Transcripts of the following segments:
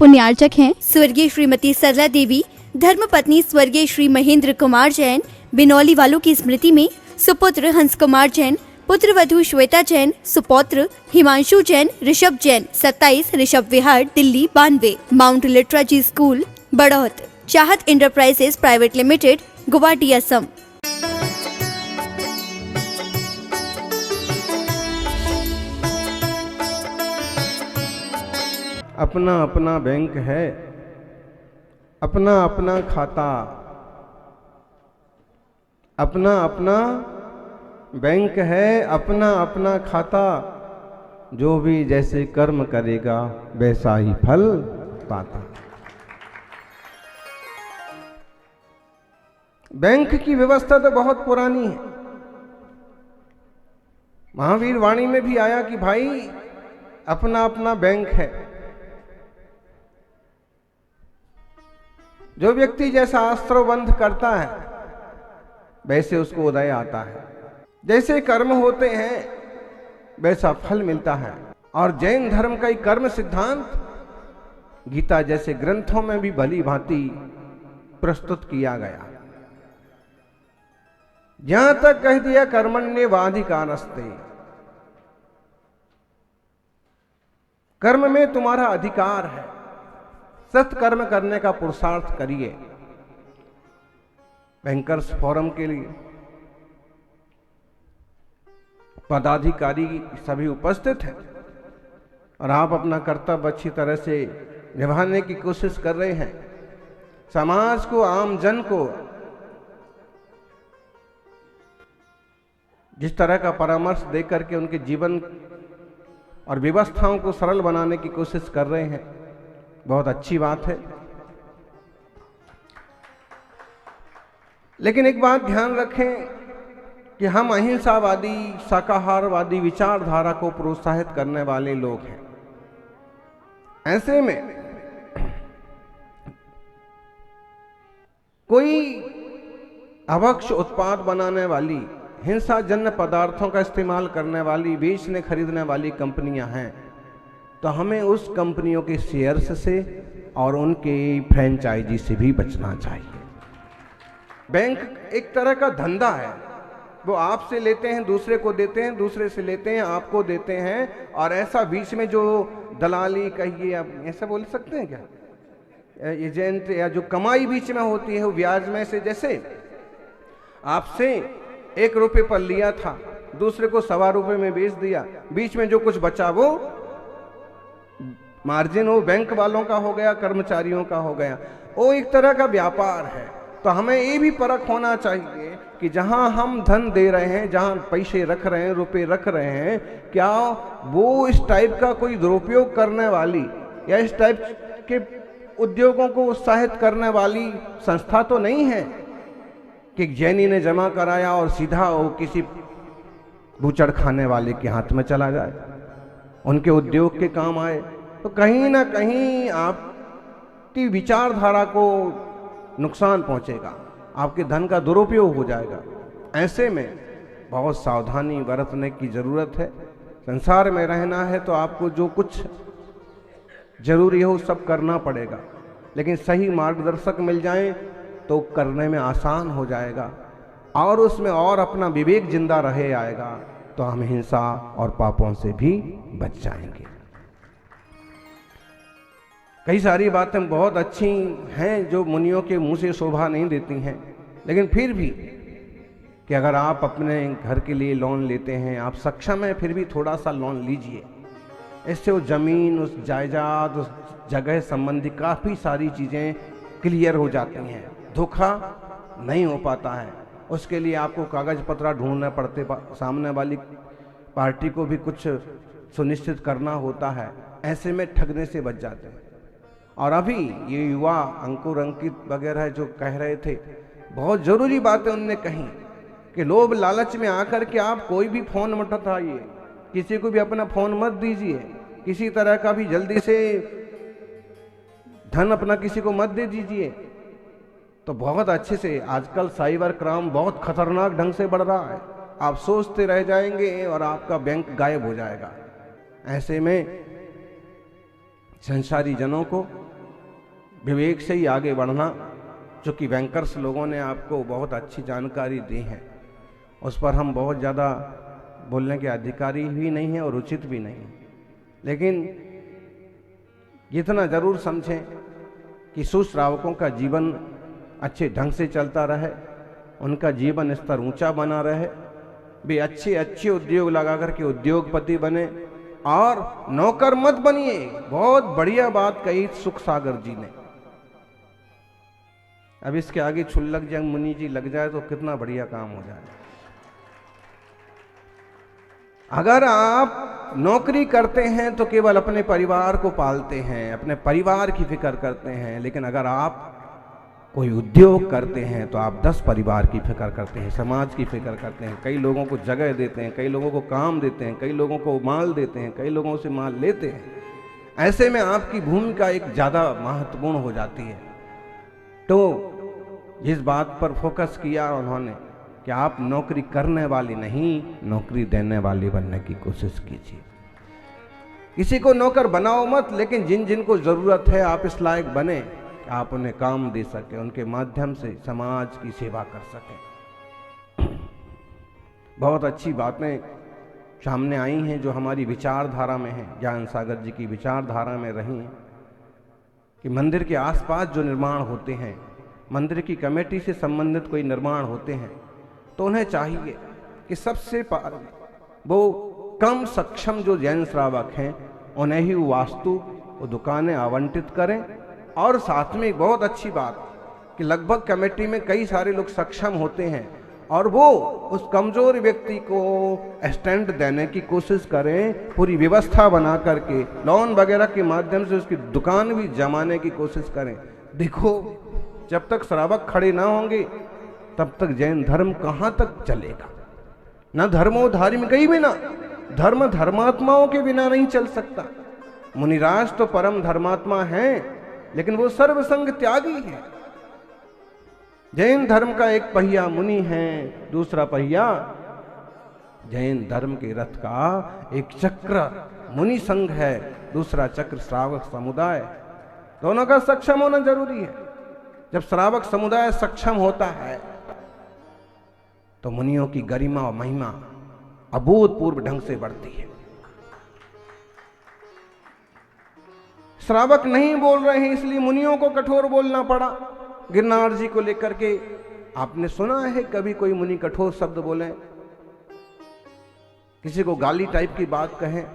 पुण्यार्चक हैं स्वर्गीय श्रीमती सरला देवी, धर्मपत्नी स्वर्गीय श्री महेंद्र कुमार जैन, बिनौली वालों की स्मृति में सुपुत्र हंस कुमार जैन, पुत्र वधू श्वेता जैन, सुपौत्र हिमांशु जैन, ऋषभ जैन, 27 ऋषभ विहार, दिल्ली 92, माउंट लिटराजी स्कूल बड़ौत, चाहत enterprises private limited, Guwahati, Assam. अपना अपना बैंक है, अपना अपना खाता, अपना अपना बैंक है, अपना अपना खाता, जो भी जैसे कर्म करेगा वैसा ही फल पाता। बैंक की व्यवस्था तो बहुत पुरानी है। महावीर वाणी में भी आया कि भाई अपना अपना बैंक है। जो व्यक्ति जैसा अस्त्रबंध करता है वैसे उसको उदय आता है। जैसे कर्म होते हैं वैसा फल मिलता है। और जैन धर्म का एक कर्म सिद्धांत गीता जैसे ग्रंथों में भी भली भांति प्रस्तुत किया गया। जहां तक कह दिया कर्मण्येवाधिकारस्ते, कर्म में तुम्हारा अधिकार है, सत्कर्म करने का पुरुषार्थ करिए। बैंकर्स फोरम के लिए पदाधिकारी सभी उपस्थित हैं और आप अपना कर्तव्य अच्छी तरह से निभाने की कोशिश कर रहे हैं। समाज को, आम जन को जिस तरह का परामर्श देकर के उनके जीवन और व्यवस्थाओं को सरल बनाने की कोशिश कर रहे हैं, बहुत अच्छी बात है। लेकिन एक बात ध्यान रखें कि हम अहिंसावादी, शाकाहारवादी विचारधारा को प्रोत्साहित करने वाले लोग हैं। ऐसे में कोई अभक्ष उत्पाद बनाने वाली, हिंसाजन्य पदार्थों का इस्तेमाल करने वाली, बेचने खरीदने वाली कंपनियां हैं तो हमें उस कंपनियों के शेयर्स से और उनके फ्रेंचाइजी से भी बचना चाहिए। बैंक एक तरह का धंधा है। वो आपसे लेते हैं, दूसरे को देते हैं, दूसरे से लेते हैं, आपको देते हैं। और ऐसा बीच में जो दलाली कहिए, आप ऐसा बोल सकते हैं क्या, एजेंट, या जो कमाई बीच में होती है वो ब्याज में से, जैसे आपसे 1 रुपये पर लिया था, दूसरे को 1.25 रुपये में बेच दिया, बीच में जो कुछ बचा वो मार्जिन वो बैंक वालों का हो गया, कर्मचारियों का हो गया। वो एक तरह का व्यापार है। तो हमें ये भी परख होना चाहिए कि जहां हम धन दे रहे हैं, जहां पैसे रख रहे हैं, रुपए रख रहे हैं, क्या वो इस टाइप का कोई दुरुपयोग करने वाली या इस टाइप के उद्योगों को उत्साहित करने वाली संस्था तो नहीं है कि जैनी ने जमा कराया और सीधा वो किसी बूचड़ खाने वाले के हाथ में चला जाए, उनके उद्योग के काम आए। तो कहीं ना कहीं आपकी विचारधारा को नुकसान पहुंचेगा, आपके धन का दुरुपयोग हो जाएगा। ऐसे में बहुत सावधानी बरतने की जरूरत है। संसार में रहना है तो आपको जो कुछ जरूरी हो सब करना पड़ेगा, लेकिन सही मार्गदर्शक मिल जाए तो करने में आसान हो जाएगा और उसमें और अपना विवेक जिंदा रहे आएगा, तो हम हिंसा और पापों से भी बच जाएंगे। कई सारी बातें बहुत अच्छी हैं जो मुनियों के मुंह से शोभा नहीं देती हैं, लेकिन फिर भी कि अगर आप अपने घर के लिए लोन लेते हैं, आप सक्षम हैं, फिर भी थोड़ा सा लोन लीजिए। इससे वो ज़मीन, उस जायदाद, उस जगह संबंधी काफ़ी सारी चीज़ें क्लियर हो जाती हैं, धोखा नहीं हो पाता है। उसके लिए आपको कागज पत्र ढूंढने पड़ते, सामने वाली पार्टी को भी कुछ सुनिश्चित करना होता है। ऐसे में ठगने से बच जाते हैं। और अभी ये युवा अंकुर अंकित वगैरह जो कह रहे थे, बहुत ज़रूरी बातें उनने कही कि लोभ लालच में आकर के आप कोई भी फ़ोन मत उठाइए, किसी को भी अपना फ़ोन मत दीजिए, किसी तरह का भी जल्दी से धन अपना किसी को मत दे दीजिए। तो बहुत अच्छे से आजकल साइबर क्राइम बहुत खतरनाक ढंग से बढ़ रहा है। आप सोचते रह जाएंगे और आपका बैंक गायब हो जाएगा। ऐसे में संसारी जनों को विवेक से ही आगे बढ़ना, चूँकि बैंकर्स लोगों ने आपको बहुत अच्छी जानकारी दी है, उस पर हम बहुत ज़्यादा बोलने के अधिकारी भी नहीं हैं और उचित भी नहीं, लेकिन इतना ज़रूर समझें कि सुश्रावकों का जीवन अच्छे ढंग से चलता रहे, उनका जीवन स्तर ऊंचा बना रहे, वे अच्छे अच्छे उद्योग लगा करके उद्योगपति बने और नौकर मत बनिए। बहुत बढ़िया बात कही सुख सागर जी ने। अब इसके आगे छुल्लक जंग मुनि जी लग जाए तो कितना बढ़िया काम हो जाए। अगर आप नौकरी करते हैं तो केवल अपने परिवार को पालते हैं, अपने परिवार की फिक्र करते हैं, लेकिन अगर आप कोई उद्योग करते हैं तो आप 10 परिवार की फिक्र करते हैं, समाज की फिक्र करते हैं, कई लोगों को जगह देते हैं, कई लोगों को काम देते हैं, कई लोगों को माल देते हैं, कई लोगों से माल लेते हैं। ऐसे में आपकी भूमिका एक ज़्यादा महत्वपूर्ण हो जाती है। तो जिस बात पर फोकस किया उन्होंने कि आप नौकरी करने वाली नहीं, नौकरी देने वाली बनने की कोशिश कीजिए। किसी को नौकर बनाओ मत, लेकिन जिन जिन को ज़रूरत है आप इस लायक बने कि आप उन्हें काम दे सकें, उनके माध्यम से समाज की सेवा कर सकें। बहुत अच्छी बातें सामने आई हैं जो हमारी विचारधारा में हैं, ज्ञान सागर जी की विचारधारा में रही हैं कि मंदिर के आसपास जो निर्माण होते हैं, मंदिर की कमेटी से संबंधित कोई निर्माण होते हैं, तो उन्हें चाहिए कि सबसे वो कम सक्षम जो जैन श्रावक हैं उन्हें ही वास्तु वो दुकानें आवंटित करें। और साथ में एक बहुत अच्छी बात कि लगभग कमेटी में कई सारे लोग सक्षम होते हैं और वो उस कमजोर व्यक्ति को स्टैंड देने की कोशिश करें, पूरी व्यवस्था बना करके लोन वगैरह के माध्यम से उसकी दुकान भी जमाने की कोशिश करें। देखो, जब तक श्रावक खड़े ना होंगे तब तक जैन धर्म कहाँ तक चलेगा। न धर्मो धार्मिक बिना, धर्म धर्मात्माओं के बिना नहीं चल सकता। मुनिराज तो परम धर्मात्मा हैं, लेकिन वो सर्वसंग त्यागी है। जैन धर्म का एक पहिया मुनि है, दूसरा पहिया जैन धर्म के रथ का एक चक्र मुनि संघ है, दूसरा चक्र श्रावक समुदाय। दोनों का सक्षम होना जरूरी है। जब श्रावक समुदाय सक्षम होता है तो मुनियों की गरिमा और महिमा अभूतपूर्व ढंग से बढ़ती है। श्रावक नहीं बोल रहे हैं इसलिए मुनियों को कठोर बोलना पड़ा। गिरनार जी को लेकर के आपने सुना है कभी कोई मुनि कठोर शब्द बोले, किसी को गाली टाइप की बात कहें?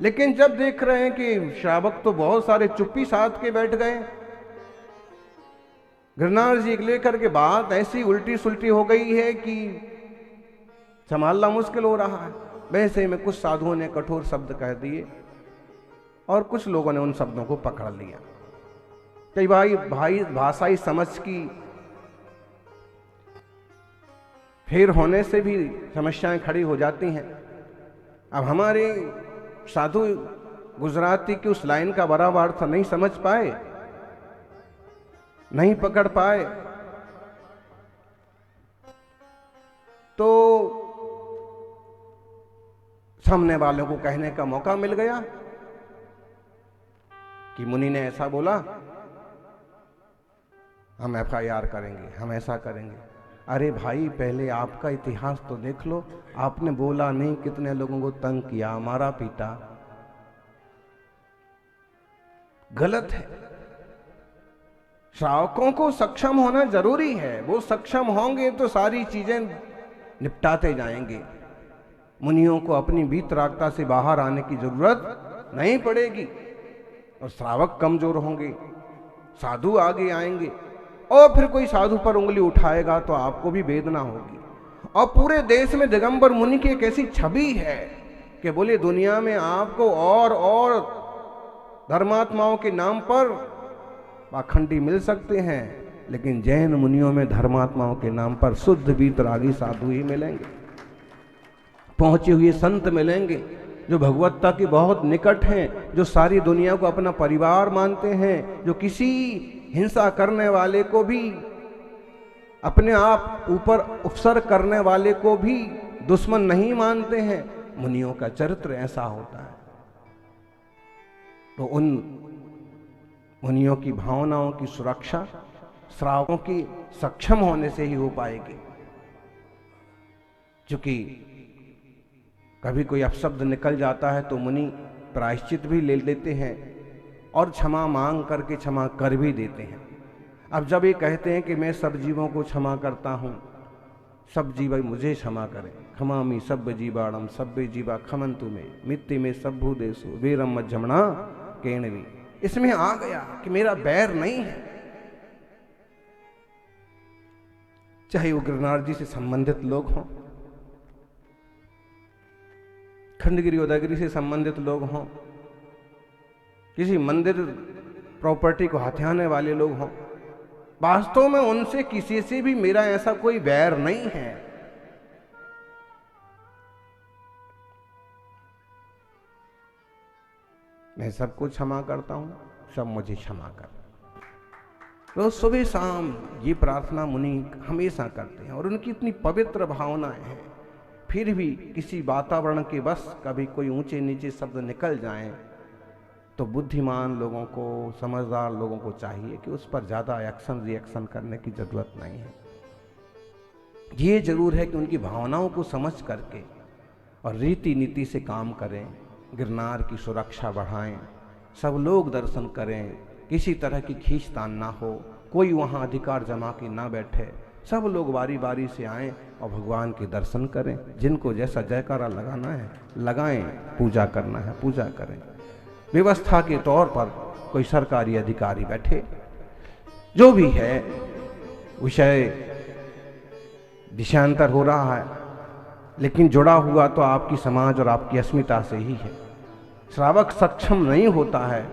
लेकिन जब देख रहे हैं कि श्रावक तो बहुत सारे चुप्पी साध के बैठ गए, गिरनार जी लेकर के बात ऐसी उल्टी सुल्टी हो गई है कि संभालना मुश्किल हो रहा है। वैसे में कुछ साधुओं ने कठोर शब्द कह दिए और कुछ लोगों ने उन शब्दों को पकड़ लिया। कई भाई भाषाई समझ की फेर होने से भी समस्याएं खड़ी हो जाती हैं। अब हमारे साधु गुजराती की उस लाइन का बराबर अर्थ नहीं समझ पाए, नहीं पकड़ पाए, तो सामने वालों को कहने का मौका मिल गया कि मुनि ने ऐसा बोला, हम FIR करेंगे, हम ऐसा करेंगे। अरे भाई, पहले आपका इतिहास तो देख लो। आपने बोला नहीं, कितने लोगों को तंग किया, मारा पीटा। गलत है। श्रावकों को सक्षम होना जरूरी है। वो सक्षम होंगे तो सारी चीजें निपटाते जाएंगे। मुनियों को अपनी वीतरागता से बाहर आने की जरूरत नहीं पड़ेगी। और श्रावक कमजोर होंगे, साधु आगे आएंगे और फिर कोई साधु पर उंगली उठाएगा तो आपको भी वेदना होगी। और पूरे देश में दिगंबर मुनि की एक ऐसी छवि है कि बोले दुनिया में आपको और धर्मात्माओं के नाम पर पाखंडी मिल सकते हैं, लेकिन जैन मुनियों में धर्मात्माओं के नाम पर शुद्ध वीतरागी साधु ही मिलेंगे, पहुंचे हुए संत मिलेंगे जो भगवत्ता के बहुत निकट हैं, जो सारी दुनिया को अपना परिवार मानते हैं, जो किसी हिंसा करने वाले को भी, अपने आप ऊपर उपसर्ग करने वाले को भी दुश्मन नहीं मानते हैं। मुनियों का चरित्र ऐसा होता है। तो उन मुनियों की भावनाओं की सुरक्षा श्रावकों की सक्षम होने से ही हो पाएगी। क्योंकि कभी कोई अपशब्द निकल जाता है तो मुनि प्रायश्चित भी ले लेते हैं और क्षमा मांग करके क्षमा कर भी देते हैं। अब जब ये कहते हैं कि मैं सब जीवों को क्षमा करता हूं, सब जीव मुझे क्षमा करें, क्षमामि सब जीवाणम सभ्य जीवा खमंतु में मित्ति में सभ्भु देशु वीरम मज्जमणा केणवी। इसमें आ गया कि मेरा बैर नहीं है, चाहे वो गिरनार जी से संबंधित लोग हों, खंडगिरी उदयगिरी से संबंधित लोग हों, किसी मंदिर प्रॉपर्टी को हथियाने वाले लोग हों, वास्तव में उनसे किसी से भी मेरा ऐसा कोई बैर नहीं है। मैं सबको क्षमा करता हूं, सब मुझे क्षमा कर। रोज सुबह शाम ये प्रार्थना मुनि हमेशा करते हैं और उनकी इतनी पवित्र भावनाएं हैं। फिर भी किसी वातावरण के बस कभी कोई ऊंचे नीचे शब्द निकल जाएं तो बुद्धिमान लोगों को, समझदार लोगों को चाहिए कि उस पर ज़्यादा एक्शन रिएक्शन करने की ज़रूरत नहीं है। ये जरूर है कि उनकी भावनाओं को समझ करके और रीति नीति से काम करें, गिरनार की सुरक्षा बढ़ाएं, सब लोग दर्शन करें, किसी तरह की खींचतान ना हो, कोई वहाँ अधिकार जमा के ना बैठे, सब लोग बारी बारी से आएं और भगवान के दर्शन करें। जिनको जैसा जयकारा लगाना है लगाएं, पूजा करना है पूजा करें। व्यवस्था के तौर पर कोई सरकारी अधिकारी बैठे, जो भी है विषय दिशांतर हो रहा है, लेकिन जुड़ा हुआ तो आपकी समाज और आपकी अस्मिता से ही है। श्रावक सक्षम नहीं होता है,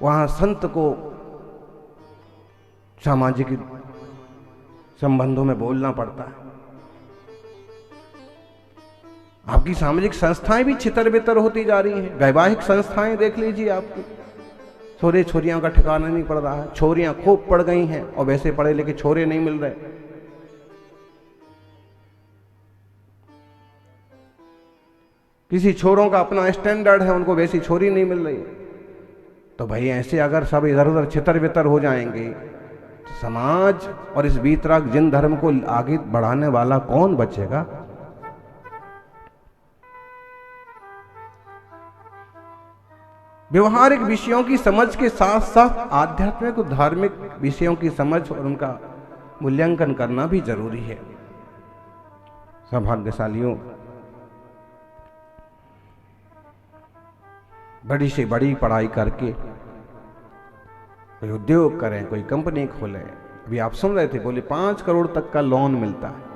वहां संत को सामाजिक संबंधों में बोलना पड़ता है। आपकी सामाजिक संस्थाएं भी छितर बितर होती जा रही हैं। वैवाहिक संस्थाएं देख लीजिए, आपकी छोरे छोरियों का ठिकाना नहीं पड़ रहा है। छोरियां खूब पड़ गई हैं और वैसे पढ़े लिखे छोरे नहीं मिल रहे। किसी छोरों का अपना स्टैंडर्ड है, उनको वैसी छोरी नहीं मिल रही। तो भाई ऐसे अगर सब इधर उधर छितर बितर हो जाएंगे तो समाज और इस वीतराग जिन धर्म को आगे बढ़ाने वाला कौन बचेगा? व्यवहारिक विषयों की समझ के साथ साथ आध्यात्मिक और धार्मिक विषयों की समझ और उनका मूल्यांकन करना भी जरूरी है। सौभाग्यशालियों, बड़ी से बड़ी पढ़ाई करके कोई उद्योग करें, कोई कंपनी खोलें। अभी आप सुन रहे थे, बोले 5 करोड़ तक का लोन मिलता है।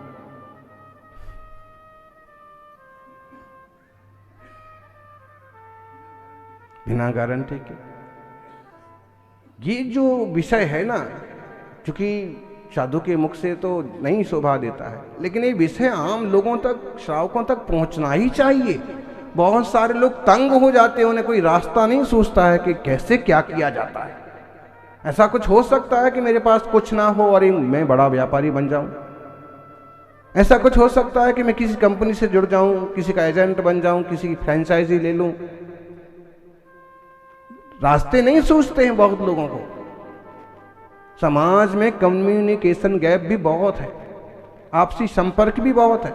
बिना गारंटी के। ये जो विषय है ना, क्योंकि साधु के मुख से तो नहीं शोभा देता है, लेकिन ये विषय आम लोगों तक, श्रावकों तक पहुंचना ही चाहिए। बहुत सारे लोग तंग हो जाते हैं, उन्हें कोई रास्ता नहीं सूझता है कि कैसे क्या किया जाता है। ऐसा कुछ हो सकता है कि मेरे पास कुछ ना हो और मैं बड़ा व्यापारी बन जाऊं। ऐसा कुछ हो सकता है कि मैं किसी कंपनी से जुड़ जाऊं, किसी का एजेंट बन जाऊं, किसी की फ्रेंचाइजी ले लूं। रास्ते नहीं सूझते हैं बहुत लोगों को। समाज में कम्युनिकेशन गैप भी बहुत है, आपसी संपर्क भी बहुत है।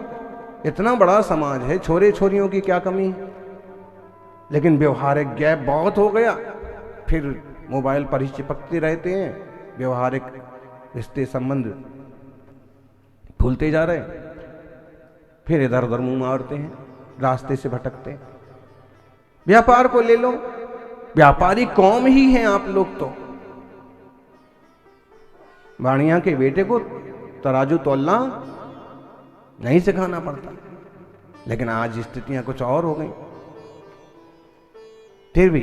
इतना बड़ा समाज है, छोरे छोरियों की क्या कमी है, लेकिन व्यवहारिक गैप बहुत हो गया। फिर मोबाइल पर ही चिपकते रहते हैं, व्यवहारिक रिश्ते संबंध भूलते जा रहे हैं, फिर इधर उधर मुंह मारते हैं, रास्ते से भटकते हैं। व्यापार को ले लो, व्यापारी कौम ही हैं आप लोग। तो वाणिया के बेटे को तराजू तोलना नहीं सिखाना पड़ता, लेकिन आज स्थितियां कुछ और हो गई। फिर भी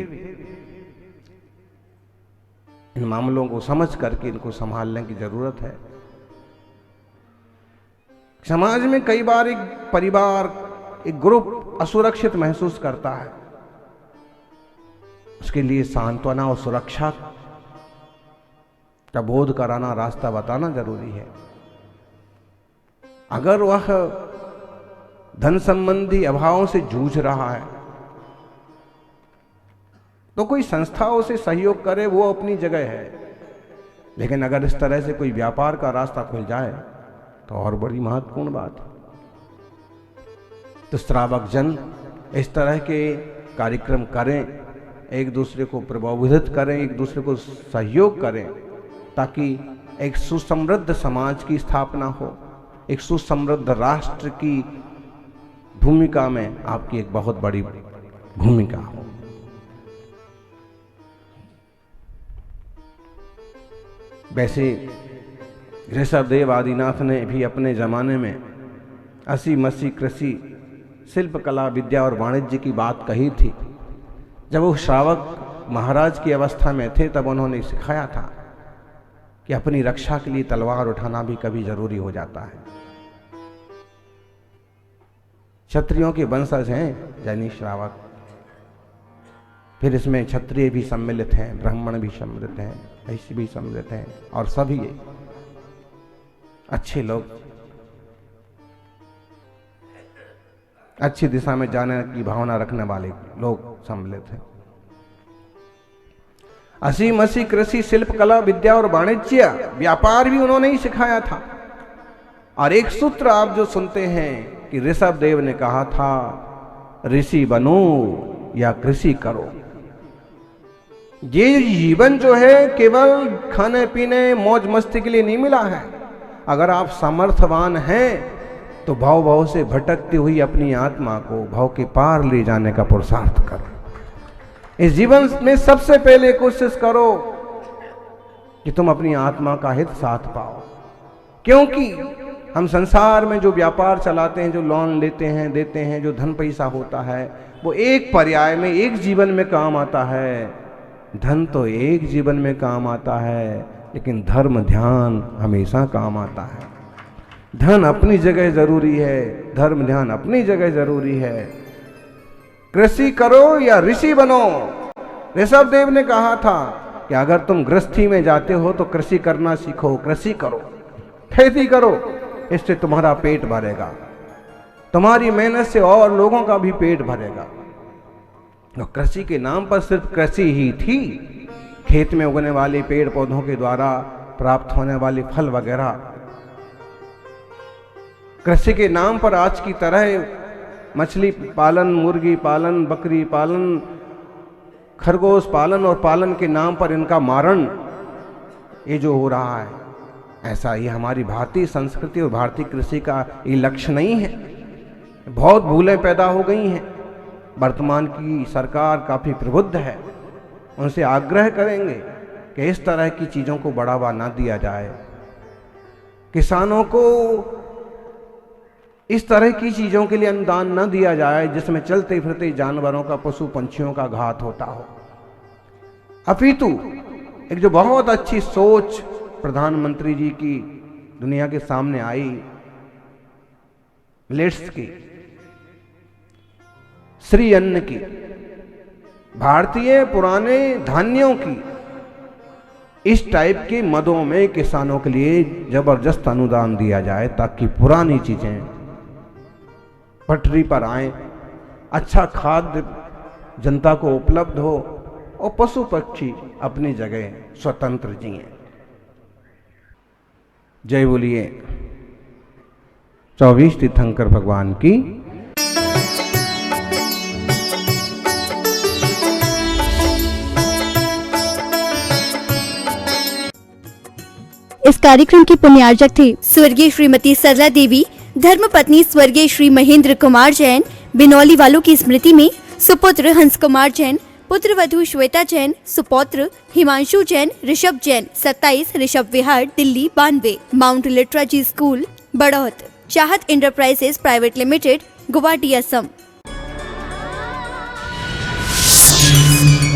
इन मामलों को समझ करके इनको संभालने की जरूरत है। समाज में कई बार एक परिवार, एक ग्रुप असुरक्षित महसूस करता है। उसके लिए सांत्वना और सुरक्षा का बोध कराना, रास्ता बताना जरूरी है। अगर वह धन संबंधी अभावों से जूझ रहा है तो कोई संस्थाओं से सहयोग करे, वो अपनी जगह है, लेकिन अगर इस तरह से कोई व्यापार का रास्ता खुल जाए तो और बड़ी महत्वपूर्ण बात है। तो श्रावक जन इस तरह के कार्यक्रम करें, एक दूसरे को प्रबोधित करें, एक दूसरे को सहयोग करें, ताकि एक सुसमृद्ध समाज की स्थापना हो, एक सुसमृद्ध राष्ट्र की भूमिका में आपकी एक बहुत बड़ी भूमिका हो। वैसे ऋषभदेव आदिनाथ ने भी अपने जमाने में 80-80 कृषि, शिल्प कला, विद्या और वाणिज्य की बात कही थी। जब वो श्रावक महाराज की अवस्था में थे तब उन्होंने सिखाया था कि अपनी रक्षा के लिए तलवार उठाना भी कभी जरूरी हो जाता है। क्षत्रियों के वंशज हैं जैनी श्रावक, फिर इसमें क्षत्रिय भी सम्मिलित हैं, ब्राह्मण भी सम्मिलित हैं, वैश्य भी सम्मिलित हैं, और सभी अच्छे लोग, अच्छी दिशा में जाने की भावना रखने वाले लोग सम्मिलित हैं। 80-80 कृषि, शिल्प कला, विद्या और वाणिज्य, व्यापार भी उन्होंने ही सिखाया था। और एक सूत्र आप जो सुनते हैं कि ऋषभदेव ने कहा था, ऋषि बनो या कृषि करो। ये जीवन जो है केवल खाने पीने मौज मस्ती के लिए नहीं मिला है। अगर आप सामर्थ्यवान हैं तो भाव भाव से भटकती हुई अपनी आत्मा को भाव के पार ले जाने का पुरुषार्थ करो। इस जीवन में सबसे पहले कोशिश करो कि तुम अपनी आत्मा का हित साथ पाओ, क्योंकि हम संसार में जो व्यापार चलाते हैं, जो लोन लेते हैं, देते हैं, जो धन पैसा होता है, वो एक पर्याय में, एक जीवन में काम आता है। धन तो एक जीवन में काम आता है, लेकिन धर्म ध्यान हमेशा काम आता है। धन अपनी जगह जरूरी है, धर्म ध्यान अपनी जगह जरूरी है। कृषि करो या ऋषि बनो। ऋषभदेव ने कहा था कि अगर तुम गृहस्थी में जाते हो तो कृषि करना सीखो, कृषि करो, खेती करो, इससे तुम्हारा पेट भरेगा, तुम्हारी मेहनत से और लोगों का भी पेट भरेगा। तो कृषि के नाम पर सिर्फ कृषि ही थी, खेत में उगने वाले पेड़ पौधों के द्वारा प्राप्त होने वाले फल वगैरह। कृषि के नाम पर आज की तरह मछली पालन, मुर्गी पालन, बकरी पालन, खरगोश पालन और पालन के नाम पर इनका मारण, ये जो हो रहा है, ऐसा ये हमारी भारतीय संस्कृति और भारतीय कृषि का ये लक्ष्य नहीं है। बहुत भूलें पैदा हो गई हैं। वर्तमान की सरकार काफ़ी प्रबुद्ध है, उनसे आग्रह करेंगे कि इस तरह की चीज़ों को बढ़ावा ना दिया जाए, किसानों को इस तरह की चीज़ों के लिए अनुदान न दिया जाए जिसमें चलते फिरते जानवरों का, पशु पंछियों का घात होता हो। अपितु एक जो बहुत अच्छी सोच प्रधानमंत्री जी की दुनिया के सामने आई, मिलेट्स की, श्री अन्न की, भारतीय पुराने धान्यों की, इस टाइप के मदों में किसानों के लिए जबरदस्त अनुदान दिया जाए ताकि पुरानी चीजें पटरी पर आए, अच्छा खाद्य जनता को उपलब्ध हो और पशु पक्षी अपनी जगह स्वतंत्र जिए। जय बोलिए 24 तीर्थंकर भगवान की। इस कार्यक्रम की पुण्यार्जक थे स्वर्गीय श्रीमती सरला देवी, धर्मपत्नी स्वर्गीय श्री महेंद्र कुमार जैन, बिनौली वालों की स्मृति में सुपुत्र हंस कुमार जैन, पुत्र वधू श्वेता जैन, सुपौत्र हिमांशु जैन, ऋषभ जैन, 27 ऋषभ विहार, दिल्ली 92, माउंट लिटराजी स्कूल बड़ौत, चाहत enterprises private limited, Guwahati, Assam.